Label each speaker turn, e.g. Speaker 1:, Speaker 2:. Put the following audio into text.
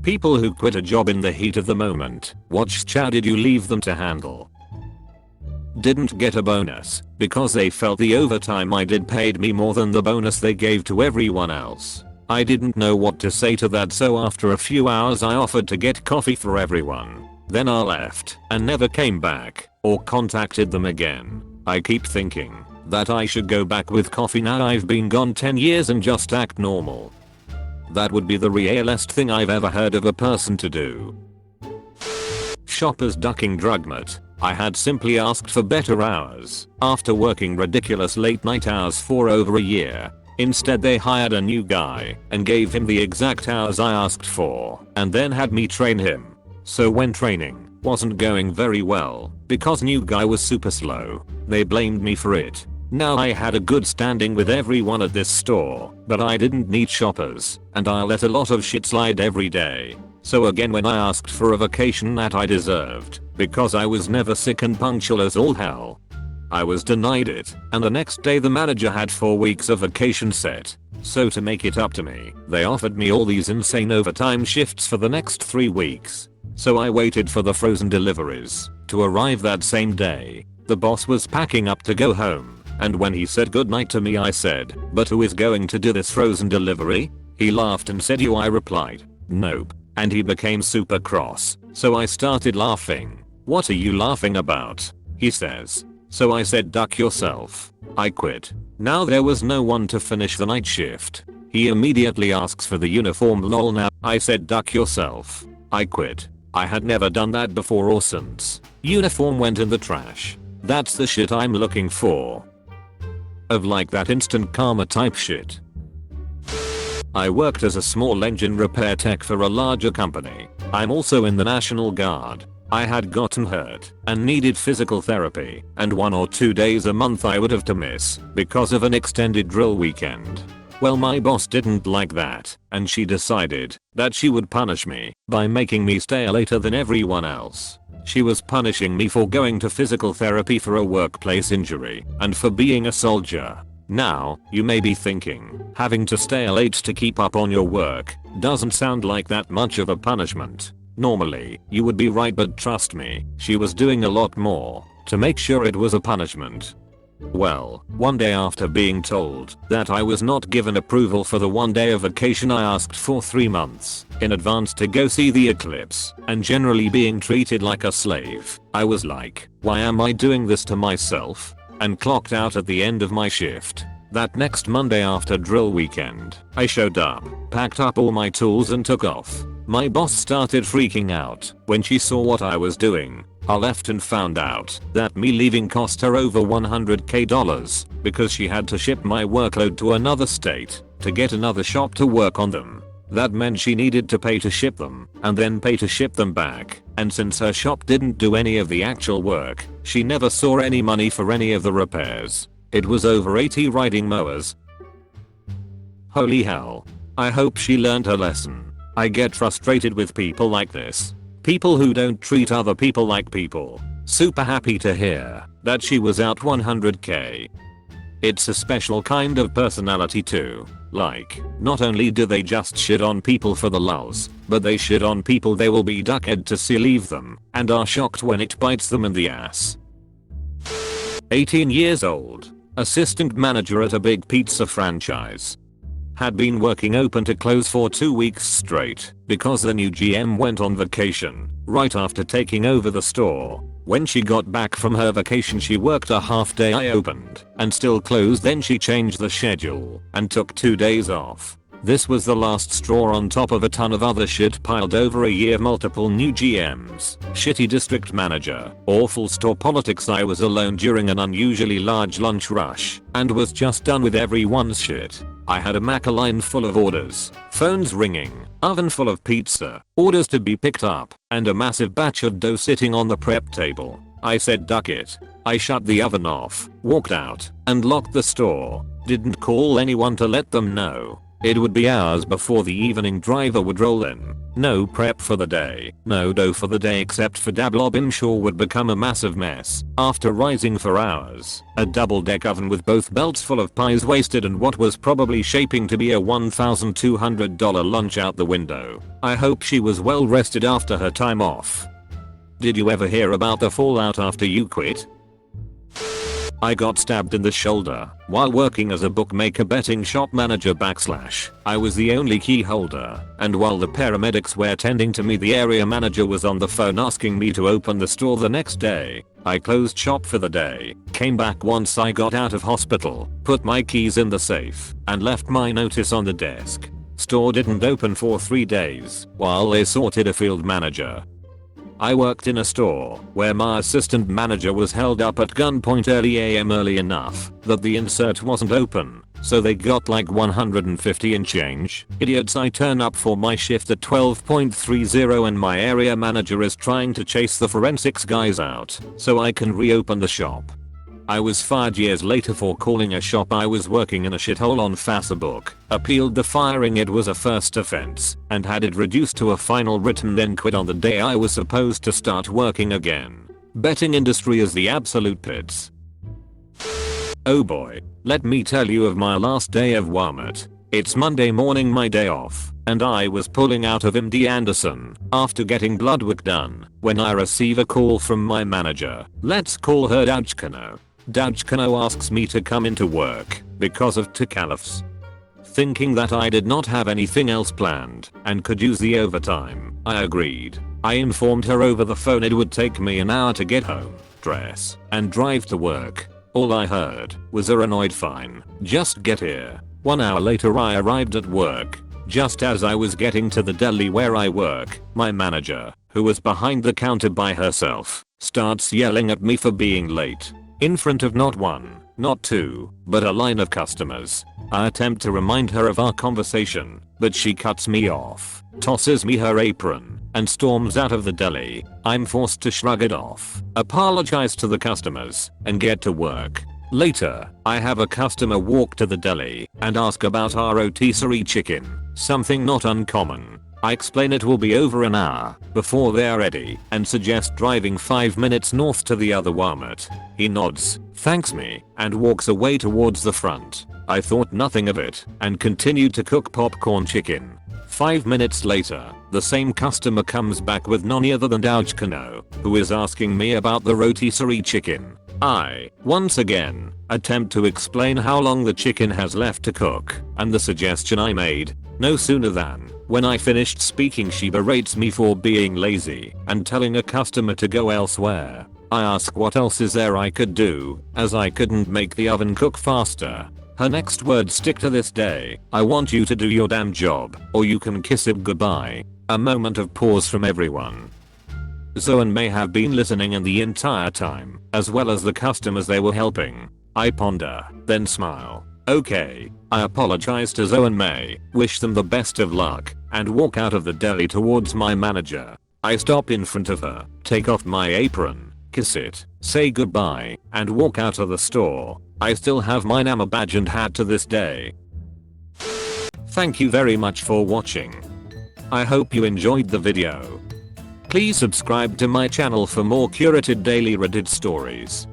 Speaker 1: People who quit a job in the heat of the moment. Which tshow did you leave them to handle? Didn't get a bonus because they felt the overtime I did paid me more than the bonus they gave to everyone else. I didn't know what to say to that, so after a few hours I offered to get coffee for everyone. Then I left and never came back or contacted them again. I keep thinking that I should go back with coffee now I've been gone 10 years and just act normal. That would be the realest thing I've ever heard of a person to do. Shoppers ducking drugmart. I had simply asked for better hours after working ridiculous late night hours for over a year. Instead they hired a new guy and gave him the exact hours I asked for and then had me train him. So when training wasn't going very well because new guy was super slow, they blamed me for it. Now I had a good standing with everyone at this store, but I didn't need shoppers and I let a lot of shit slide every day. So again when I asked for a vacation that I deserved because I was never sick and punctual as all hell, I was denied it, and the next day the manager had 4 weeks of vacation set. So to make it up to me, they offered me all these insane overtime shifts for the next 3 weeks. So I waited for the frozen deliveries to arrive that same day. The boss was packing up to go home, and when he said goodnight to me I said, "But who is going to do this frozen delivery?" He laughed and said, "You." I replied, "Nope." And he became super cross. So I started laughing. "What are you laughing about?" he says. So I said, "Duck yourself." I quit. Now there was no one to finish the night shift. He immediately asks for the uniform. Lol. Now I said, "Duck yourself." I quit. I had never done that before or since. Uniform went in the trash. That's the shit I'm looking for. Of like that instant karma type shit. I worked as a small engine repair tech for a larger company. I'm also in the National Guard. I had gotten hurt and needed physical therapy, and 1 or 2 days a month I would have to miss because of an extended drill weekend. Well, my boss didn't like that, and she decided that she would punish me by making me stay later than everyone else. She was punishing me for going to physical therapy for a workplace injury and for being a soldier. Now, you may be thinking, having to stay late to keep up on your work doesn't sound like that much of a punishment. Normally, you would be right, but trust me, she was doing a lot more to make sure it was a punishment. Well, one day after being told that I was not given approval for the 1 day of vacation I asked for 3 months in advance to go see the eclipse, and generally being treated like a slave, I was like, why am I doing this to myself? And clocked out at the end of my shift. That next Monday after drill weekend, I showed up, packed up all my tools and took off. My boss started freaking out when she saw what I was doing. I left and found out that me leaving cost her over $100k because she had to ship my workload to another state to get another shop to work on them. That meant she needed to pay to ship them and then pay to ship them back, and since her shop didn't do any of the actual work, she never saw any money for any of the repairs. It was over 80 riding mowers. Holy hell. I hope she learned her lesson. I get frustrated with people like this. People who don't treat other people like people. Super happy to hear that she was out 100k. It's a special kind of personality too. Like, not only do they just shit on people for the lulz, but they shit on people they will be duckhead to see leave them and are shocked when it bites them in the ass. 18 years old. Assistant manager at a big pizza franchise. Had been working open to close for 2 weeks straight because the new GM went on vacation right after taking over the store. When she got back from her vacation she worked a half day I opened and still closed, then she changed the schedule and took 2 days off. This was the last straw on top of a ton of other shit piled over a year. Multiple new GMs, shitty district manager, awful store politics. I was alone during an unusually large lunch rush and was just done with everyone's shit. I had a MacLeod full of orders, phones ringing, oven full of pizza, orders to be picked up, and a massive batch of dough sitting on the prep table. I said duck it. I shut the oven off, walked out, and locked the store. Didn't call anyone to let them know. It would be hours before the evening driver would roll in. No prep for the day, no dough for the day except for dablob. I'm sure would become a massive mess after rising for hours. A double-deck oven with both belts full of pies wasted and what was probably shaping to be a $1,200 lunch out the window. I hope she was well rested after her time off. Did you ever hear about the fallout after you quit? I got stabbed in the shoulder while working as a bookmaker betting shop manager / I was the only key holder, and while the paramedics were tending to me the area manager was on the phone asking me to open the store the next day. I closed shop for the day, came back once I got out of hospital, put my keys in the safe, and left my notice on the desk. Store didn't open for 3 days while they sorted a field manager. I worked in a store where my assistant manager was held up at gunpoint early enough that the insert wasn't open, so they got like 150 and change. Idiots. I turn up for my shift at 12:30 and my area manager is trying to chase the forensics guys out so I can reopen the shop. I was fired years later for calling a shop I was working in a shithole on Facebook, appealed the firing, it was a first offense, and had it reduced to a final written, then quit on the day I was supposed to start working again. Betting industry is the absolute pits. Oh boy, let me tell you of my last day of Walmart. It's Monday morning, my day off, and I was pulling out of MD Anderson after getting blood work done when I receive a call from my manager. Let's call her Dajkano. Dajkano asks me to come into work because of tacalifs. Thinking that I did not have anything else planned and could use the overtime, I agreed. I informed her over the phone it would take me an hour to get home, dress, and drive to work. All I heard was a annoyed fine. Just get here. 1 hour later I arrived at work. Just as I was getting to the deli where I work, my manager, who was behind the counter by herself, starts yelling at me for being late. In front of not one, not two, but a line of customers. I attempt to remind her of our conversation, but she cuts me off, tosses me her apron, and storms out of the deli. I'm forced to shrug it off, apologize to the customers, and get to work. Later, I have a customer walk to the deli and ask about our rotisserie chicken, something not uncommon. I explain it will be over an hour before they're ready and suggest driving 5 minutes north to the other Walmart. He nods, thanks me, and walks away towards the front. I thought nothing of it and continued to cook popcorn chicken. 5 minutes later, the same customer comes back with none other than Dajkano, who is asking me about the rotisserie chicken. I, once again, attempt to explain how long the chicken has left to cook, and the suggestion I made. No sooner than, when I finished speaking, she berates me for being lazy and telling a customer to go elsewhere. I ask what else is there I could do, as I couldn't make the oven cook faster. Her next words stick to this day: I want you to do your damn job, or you can kiss it goodbye. A moment of pause from everyone. Zoan may have been listening in the entire time, as well as the customers they were helping. I ponder, then smile. Okay. I apologize to Zoan May, wish them the best of luck, and walk out of the deli towards my manager. I stop in front of her, take off my apron, kiss it, say goodbye, and walk out of the store. I still have my NAMA badge and hat to this day. Thank you very much for watching. I hope you enjoyed the video. Please subscribe to my channel for more curated daily Reddit stories.